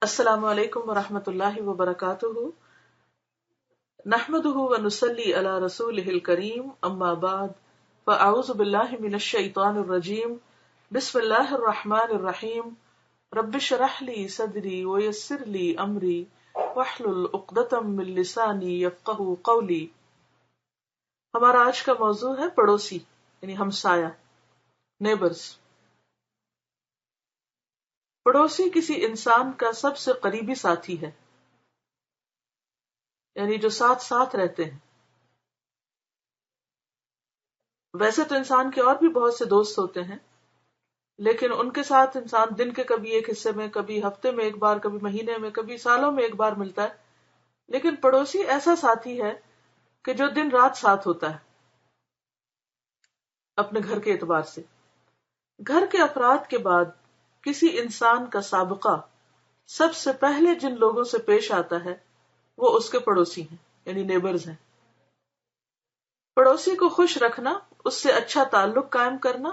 السلام علیکم ورحمۃ اللہ وبرکاتہ، نحمده ونصلی علی رسولہ الکریم، اما بعد فاعوذ باللہ من الشیطان الرجیم، بسم اللہ الرحمن الرحیم، رب اشرح لی صدری ویسر لی امری واحلل عقدۃ من لسانی یفقہوا قولی۔ ہمارا آج کا موضوع ہے پڑوسی یعنی ہمسایہ، نیبرز۔ پڑوسی کسی انسان کا سب سے قریبی ساتھی ہے، یعنی جو ساتھ ساتھ رہتے ہیں۔ ویسے تو انسان کے اور بھی بہت سے دوست ہوتے ہیں، لیکن ان کے ساتھ انسان دن کے کبھی ایک حصے میں، کبھی ہفتے میں ایک بار، کبھی مہینے میں، کبھی سالوں میں ایک بار ملتا ہے۔ لیکن پڑوسی ایسا ساتھی ہے کہ جو دن رات ساتھ ہوتا ہے اپنے گھر کے اعتبار سے۔ گھر کے افراد کے بعد کسی انسان کا سابقہ سب سے پہلے جن لوگوں سے پیش آتا ہے وہ اس کے پڑوسی ہیں، یعنی نیبرز ہیں۔ پڑوسی کو خوش رکھنا، اس سے اچھا تعلق قائم کرنا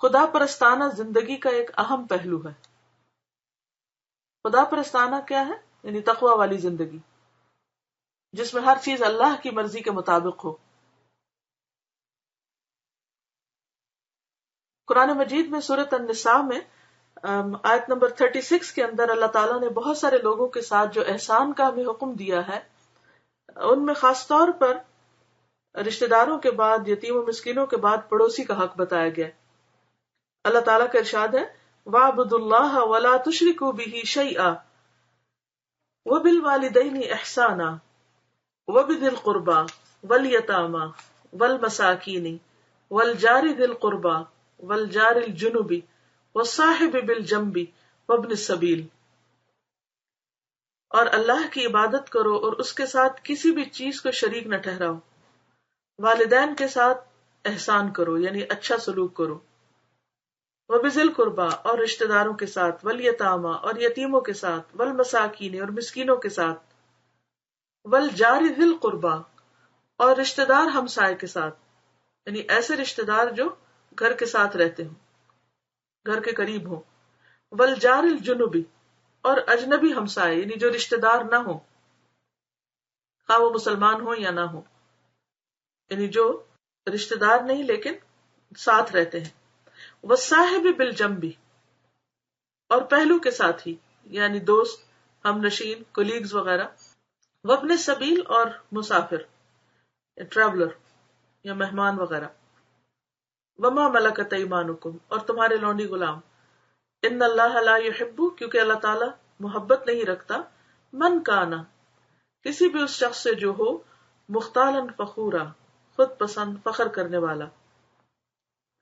خدا پرستانہ زندگی کا ایک اہم پہلو ہے۔ خدا پرستانہ کیا ہے؟ یعنی تقوی والی زندگی، جس میں ہر چیز اللہ کی مرضی کے مطابق ہو۔ قرآن مجید میں سورۃ النساء میں آیت نمبر 36 کے اندر اللہ تعالیٰ نے بہت سارے لوگوں کے ساتھ جو احسان کا ہمیں حکم دیا ہے، ان میں خاص طور پر رشتہ داروں کے بعد، یتیم و مسکینوں کے بعد پڑوسی کا حق بتایا گیا۔ اللہ تعالیٰ کا ارشاد ہے، وَاعْبُدُوا اللَّهَ وَلَا تُشْرِكُوا بِهِ شَيْئًا وَبِالْوَالِدَيْنِ إِحْسَانًا وَبِذِي الْقُرْبَى وَالْيَتَامَى وَالْمَسَاكِينِ وَالْجَارِ ذِي الْقُرْبَى وَالْجَارِ الْجُنُبِ وَالصَّاحِبِ بِالْجَنبِ وَابْنِ السَّبِيلِ۔ اور اللہ کی عبادت کرو اور اس کے ساتھ کسی بھی چیز کو شریک نہ ٹھہراؤ۔ والدین کے ساتھ احسان کرو یعنی اچھا سلوک کرو۔ وَبِذِي الْقُرْبَى اور رشتہ داروں کے ساتھ، وَالْيَتَامَى اور یتیموں کے ساتھ، وَالْمَسَاكِينِ اور مسکینوں کے ساتھ، وَالْجَارِ ذِي الْقُرْبَى اور رشتہ دار ہمسائے کے ساتھ، یعنی ایسے رشتہ دار جو گھر کے ساتھ رہتے ہوں، گھر کے قریب ہوں۔ وَالْجَارِ الْجُنُبِ اور اجنبی ہمسائے یعنی جو رشتہ دار نہ ہو، خواہ وہ مسلمان ہو یا نہ ہو، یعنی جو رشتہ دار نہیں لیکن ساتھ رہتے ہیں۔ وَالصَّاحِبِ بِالْجَنبِ اور پہلو کے ساتھی یعنی دوست، ہم نشین، کولیگز وغیرہ۔ وابن السبیل اور مسافر، ٹریولر یا مہمان وغیرہ۔ وما ملکت ایمانکم اور تمہارے لونڈی غلام۔ ان اللہ لا یحب کیونکہ اللہ تعالی محبت نہیں رکھتا، من کانا کسی بھی اس شخص سے جو ہو، مختالا فخورا خود پسند، فخر کرنے والا،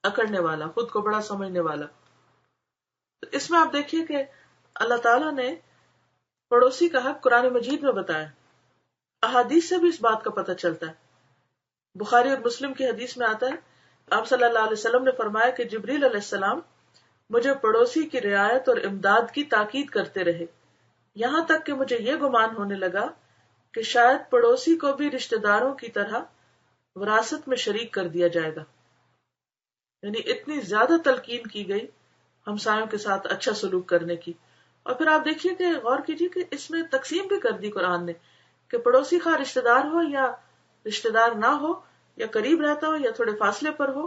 اکڑنے والا، خود کو بڑا سمجھنے والا۔ تو اس میں آپ دیکھیے کہ اللہ تعالیٰ نے پڑوسی کا حق قرآن مجید میں بتایا، احادیث سے بھی اس بات کا پتہ چلتا ہے۔ بخاری اور مسلم کی حدیث میں آتا ہے، آپ صلی اللہ علیہ وسلم نے فرمایا کہ جبریل علیہ السلام مجھے پڑوسی کی رعایت اور امداد کی تاکید کرتے رہے، یہاں تک کہ مجھے یہ گمان ہونے لگا کہ شاید پڑوسی کو بھی رشتہ داروں کی طرح وراثت میں شریک کر دیا جائے گا۔ یعنی اتنی زیادہ تلقین کی گئی ہمسایوں کے ساتھ اچھا سلوک کرنے کی۔ اور پھر آپ دیکھیے کہ غور کیجیے کہ اس میں تقسیم بھی کر دی قرآن نے کہ پڑوسی خواہ رشتہ دار ہو یا رشتہ دار نہ ہو، یا قریب رہتا ہو یا تھوڑے فاصلے پر ہو،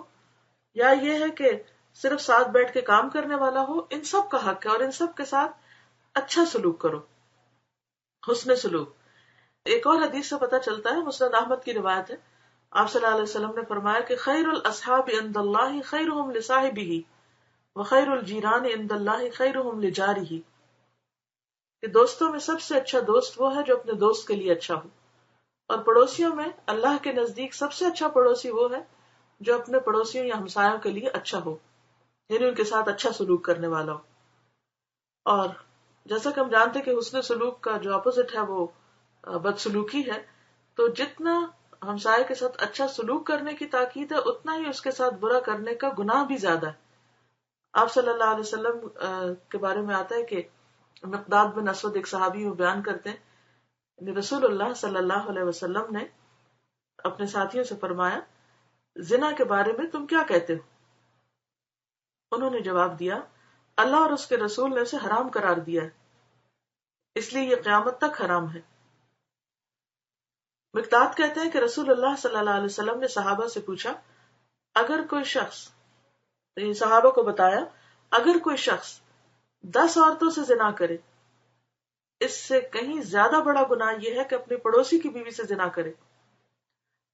یا یہ ہے کہ صرف ساتھ بیٹھ کے کام کرنے والا ہو، ان سب کا حق ہے اور ان سب کے ساتھ اچھا سلوک کرو، حسن سلوک۔ ایک اور حدیث سے پتہ چلتا ہے، مسند احمد کی روایت ہے، آپ صلی اللہ علیہ وسلم نے فرمایا کہ خیر الاصحاب عند اللہ خیرہم لصاحبہ وخیر الجیران عند اللہ خیرہم لجارہ، کہ دوستوں میں سب سے اچھا دوست وہ ہے جو اپنے دوست کے لیے اچھا ہو، اور پڑوسیوں میں اللہ کے نزدیک سب سے اچھا پڑوسی وہ ہے جو اپنے پڑوسیوں یا ہمسایوں کے لیے اچھا ہو، یعنی ان کے ساتھ اچھا سلوک کرنے والا ہو۔ اور جیسا کہ ہم جانتے کہ حسن سلوک کا جو اپوزٹ ہے وہ بدسلوکی ہے، تو جتنا ہمسائے کے ساتھ اچھا سلوک کرنے کی تاکید ہے، اتنا ہی اس کے ساتھ برا کرنے کا گناہ بھی زیادہ ہے۔ آپ صلی اللہ علیہ وسلم کے بارے میں آتا ہے کہ مقداد بن اسود ایک صحابی وہ بیان کرتے ہیں، رسول اللہ صلی اللہ علیہ وسلم نے اپنے ساتھیوں سے فرمایا، زنا کے بارے میں تم کیا کہتے ہو؟ انہوں نے جواب دیا، اللہ اور اس کے رسول نے اسے حرام قرار دیا ہے، اس لیے یہ قیامت تک حرام ہے۔ مقداد کہتے ہیں کہ رسول اللہ صلی اللہ علیہ وسلم نے صحابہ سے پوچھا، اگر کوئی شخص، صحابہ کو بتایا، اگر کوئی شخص 10 عورتوں سے زنا کرے، اس سے کہیں زیادہ بڑا گناہ یہ ہے کہ اپنی پڑوسی کی بیوی سے زنا کرے۔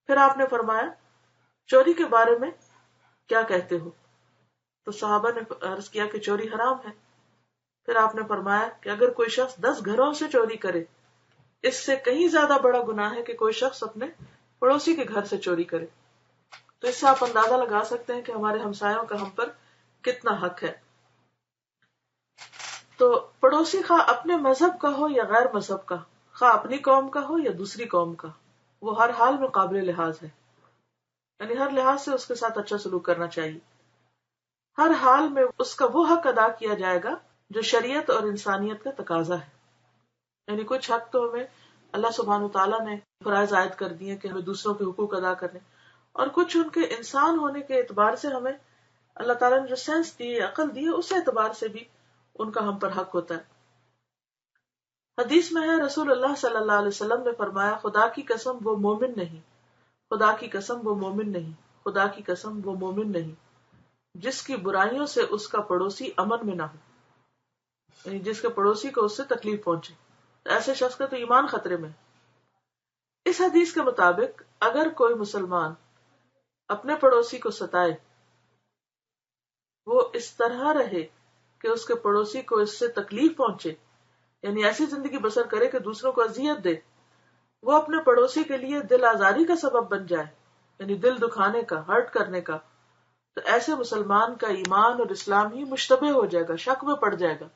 پھر آپ نے فرمایا، چوری کے بارے میں کیا کہتے ہو؟ تو صحابہ نے عرض کیا کہ چوری حرام ہے۔ پھر آپ نے فرمایا کہ اگر کوئی شخص 10 گھروں سے چوری کرے، اس سے کہیں زیادہ بڑا گناہ ہے کہ کوئی شخص اپنے پڑوسی کے گھر سے چوری کرے۔ تو اس سے آپ اندازہ لگا سکتے ہیں کہ ہمارے ہمسایوں کا ہم پر کتنا حق ہے۔ تو پڑوسی خواہ اپنے مذہب کا ہو یا غیر مذہب کا، خواہ اپنی قوم کا ہو یا دوسری قوم کا، وہ ہر حال میں قابل لحاظ ہے، یعنی ہر لحاظ سے اس کے ساتھ اچھا سلوک کرنا چاہیے۔ ہر حال میں اس کا وہ حق ادا کیا جائے گا جو شریعت اور انسانیت کا تقاضا ہے۔ یعنی کچھ حق تو ہمیں اللہ سبحانہ وتعالیٰ نے فرائض عائد کر دیے کہ ہمیں دوسروں کے حقوق ادا کرنے، اور کچھ ان کے انسان ہونے کے اعتبار سے ہمیں اللہ تعالیٰ نے جو سینس دی، عقل دی، اس اعتبار سے بھی ان کا ہم پر حق ہوتا ہے۔ حدیث میں ہے، رسول اللہ صلی اللہ علیہ وسلم نے فرمایا، خدا کی قسم وہ مومن نہیں، خدا کی قسم وہ مومن نہیں، خدا کی قسم وہ مومن نہیں جس کی برائیوں سے اس کا پڑوسی امن میں نہ ہو، یعنی جس کے پڑوسی کو اس سے تکلیف پہنچے، ایسے شخص کا تو ایمان خطرے میں۔ اس حدیث کے مطابق اگر کوئی مسلمان اپنے پڑوسی کو ستائے، وہ اس طرح رہے کہ اس کے پڑوسی کو اس سے تکلیف پہنچے، یعنی ایسی زندگی بسر کرے کہ دوسروں کو اذیت دے، وہ اپنے پڑوسی کے لیے دل آزاری کا سبب بن جائے، یعنی دل دکھانے کا، ہرٹ کرنے کا، تو ایسے مسلمان کا ایمان اور اسلام ہی مشتبہ ہو جائے گا، شک میں پڑ جائے گا۔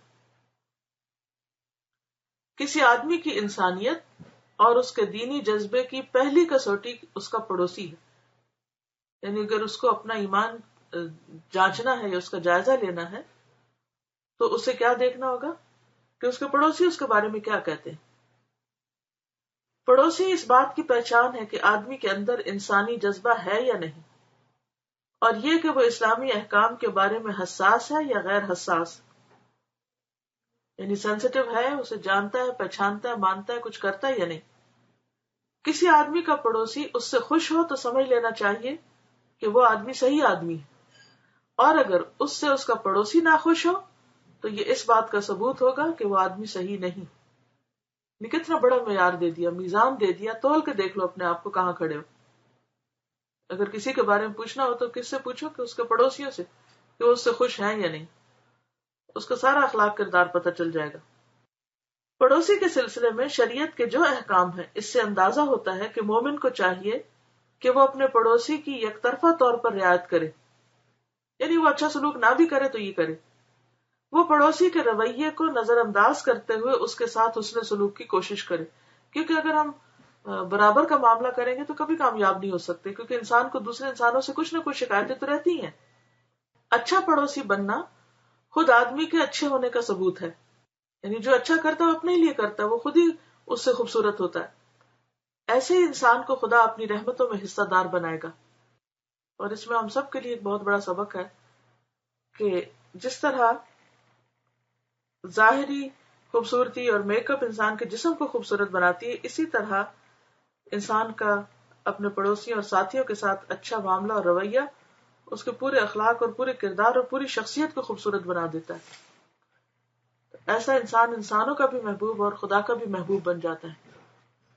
کسی آدمی کی انسانیت اور اس کے دینی جذبے کی پہلی کسوٹی اس کا پڑوسی ہے، یعنی اگر اس کو اپنا ایمان جانچنا ہے یا اس کا جائزہ لینا ہے تو اسے کیا دیکھنا ہوگا کہ اس کے پڑوسی اس کے بارے میں کیا کہتے ہیں۔ پڑوسی اس بات کی پہچان ہے کہ آدمی کے اندر انسانی جذبہ ہے یا نہیں، اور یہ کہ وہ اسلامی احکام کے بارے میں حساس ہے یا غیر حساس، یعنی سینسیٹیو ہے، اسے جانتا ہے، پہچانتا ہے، مانتا ہے، کچھ کرتا ہے یا نہیں۔ کسی آدمی کا پڑوسی اس سے خوش ہو تو سمجھ لینا چاہیے کہ وہ آدمی صحیح آدمی ہے، اور اگر اس سے اس کا پڑوسی ناخوش ہو تو یہ اس بات کا ثبوت ہوگا کہ وہ آدمی صحیح نہیں۔ یہ کتنا بڑا معیار دے دیا، میزان دے دیا، تول کے دیکھ لو اپنے آپ کو کہاں کھڑے ہو۔ اگر کسی کے بارے میں پوچھنا ہو تو کس سے پوچھو؟ کہ اس کے پڑوسیوں سے، کہ وہ اس سے خوش ہیں یا نہیں، اس کا سارا اخلاق کردار پتہ چل جائے گا۔ پڑوسی کے سلسلے میں شریعت کے جو احکام ہیں، اس سے اندازہ ہوتا ہے کہ مومن کو چاہیے کہ وہ اپنے پڑوسی کی یک طرفہ طور پر رعایت کرے، یعنی وہ اچھا سلوک نہ بھی کرے تو یہ کرے، وہ پڑوسی کے رویے کو نظر انداز کرتے ہوئے اس کے ساتھ حسن سلوک کی کوشش کرے، کیونکہ اگر ہم برابر کا معاملہ کریں گے تو کبھی کامیاب نہیں ہو سکتے، کیونکہ انسان کو دوسرے انسانوں سے کچھ نہ کچھ شکایتیں تو رہتی ہیں۔ اچھا پڑوسی بننا خود آدمی کے اچھے ہونے کا ثبوت ہے، یعنی جو اچھا کرتا ہے وہ اپنے لیے کرتا ہے، وہ خود ہی اس سے خوبصورت ہوتا ہے۔ ایسے ہی انسان کو خدا اپنی رحمتوں میں حصہ دار بنائے گا۔ اور اس میں ہم سب کے لیے ایک بہت بڑا سبق ہے کہ جس طرح ظاہری خوبصورتی اور میک اپ انسان کے جسم کو خوبصورت بناتی ہے، اسی طرح انسان کا اپنے پڑوسیوں اور ساتھیوں کے ساتھ اچھا معاملہ اور رویہ اس کے پورے اخلاق اور پورے کردار اور پوری شخصیت کو خوبصورت بنا دیتا ہے۔ ایسا انسان انسانوں کا بھی محبوب اور خدا کا بھی محبوب بن جاتا ہے۔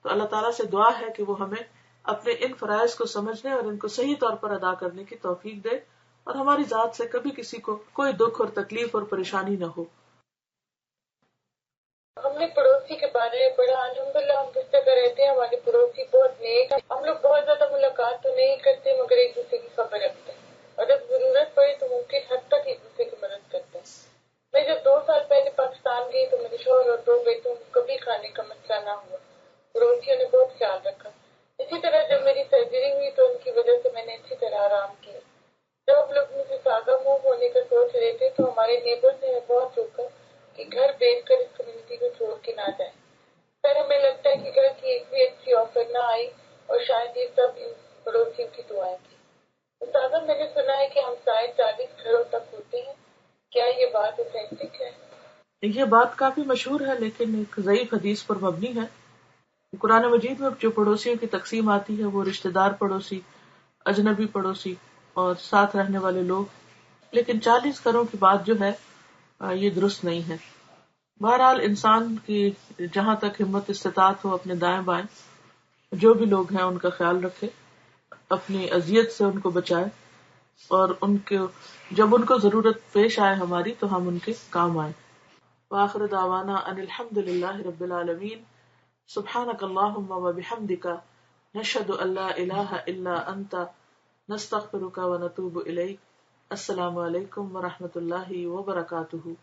تو اللہ تعالیٰ سے دعا ہے کہ وہ ہمیں اپنے ان فرائض کو سمجھنے اور ان کو صحیح طور پر ادا کرنے کی توفیق دے، اور ہماری ذات سے کبھی کسی کو کوئی دکھ اور تکلیف اور پریشانی نہ ہو۔ ہم نے پڑوسی کے بارے میں پڑھا، الحمدللہ ہم جس جگہ رہتے ہیں ہمارے پڑوسی بہت نیک ہیں۔ ہم لوگ بہت زیادہ ملاقات تو نہیں کرتے مگر ایک دوسرے کی خبر رکھتے ہیں، اور جب ضرورت پڑے تو ممکن حد تک ایک دوسرے کی مدد کرتے ہیں۔ میں جب 2 سال پہلے پاکستان گئی تو میرے شوہر اور 2 بیٹوں کو کبھی کھانے کا مسئلہ نہ ہوا، پڑوسیوں نے بہت خیال رکھا۔ اسی طرح جب میری سرجری ہوئی تو ان کی وجہ سے میں نے اچھی طرح آرام کیا۔ جب ہم لوگ مجھے سادہ موو ہونے کا سوچ رہے تھے تو ہمارے نیبر نے بہت روکا کہ گھر بیچ کر اس کمیونٹی کو چھوڑ کے نہ جائیں۔ پھر ہمیں لگتا ہے کہ گھر کی ایک بھی اچھی آفر نہ آئی، اور شاید یہ سب ان پڑوسیوں کی دعائیں تھی۔ استاذہ، میں نے سنا ہے کہ ہمسائے 40 گھروں تک ہوتے ہیں، کیا یہ بات اوتھینٹک ہے؟ یہ بات کافی مشہور ہے لیکن ایک ضعیف حدیث پر مبنی ہے. قرآن مجید میں جو پڑوسیوں کی تقسیم آتی ہے وہ رشتہ دار پڑوسی، اجنبی پڑوسی اور ساتھ رہنے والے لوگ، لیکن 40 گھروں کی بات جو ہے یہ درست نہیں ہے. بہرحال انسان کی جہاں تک ہمت استطاعت ہو اپنے دائیں بائیں جو بھی لوگ ہیں ان کا خیال رکھے، اپنی اذیت سے ان کو بچائے، اور جب ان کو ضرورت پیش آئے ہماری تو ہم ان کے کام آئیں. وآخر دعوانا ان الحمد للہ رب العالمین. سبحانک اللہم وبحمدک نشہد ان لا الہ الا انت نستغفرک ونتوب الیک. السلام علیکم ورحمۃ اللہ وبرکاتہ.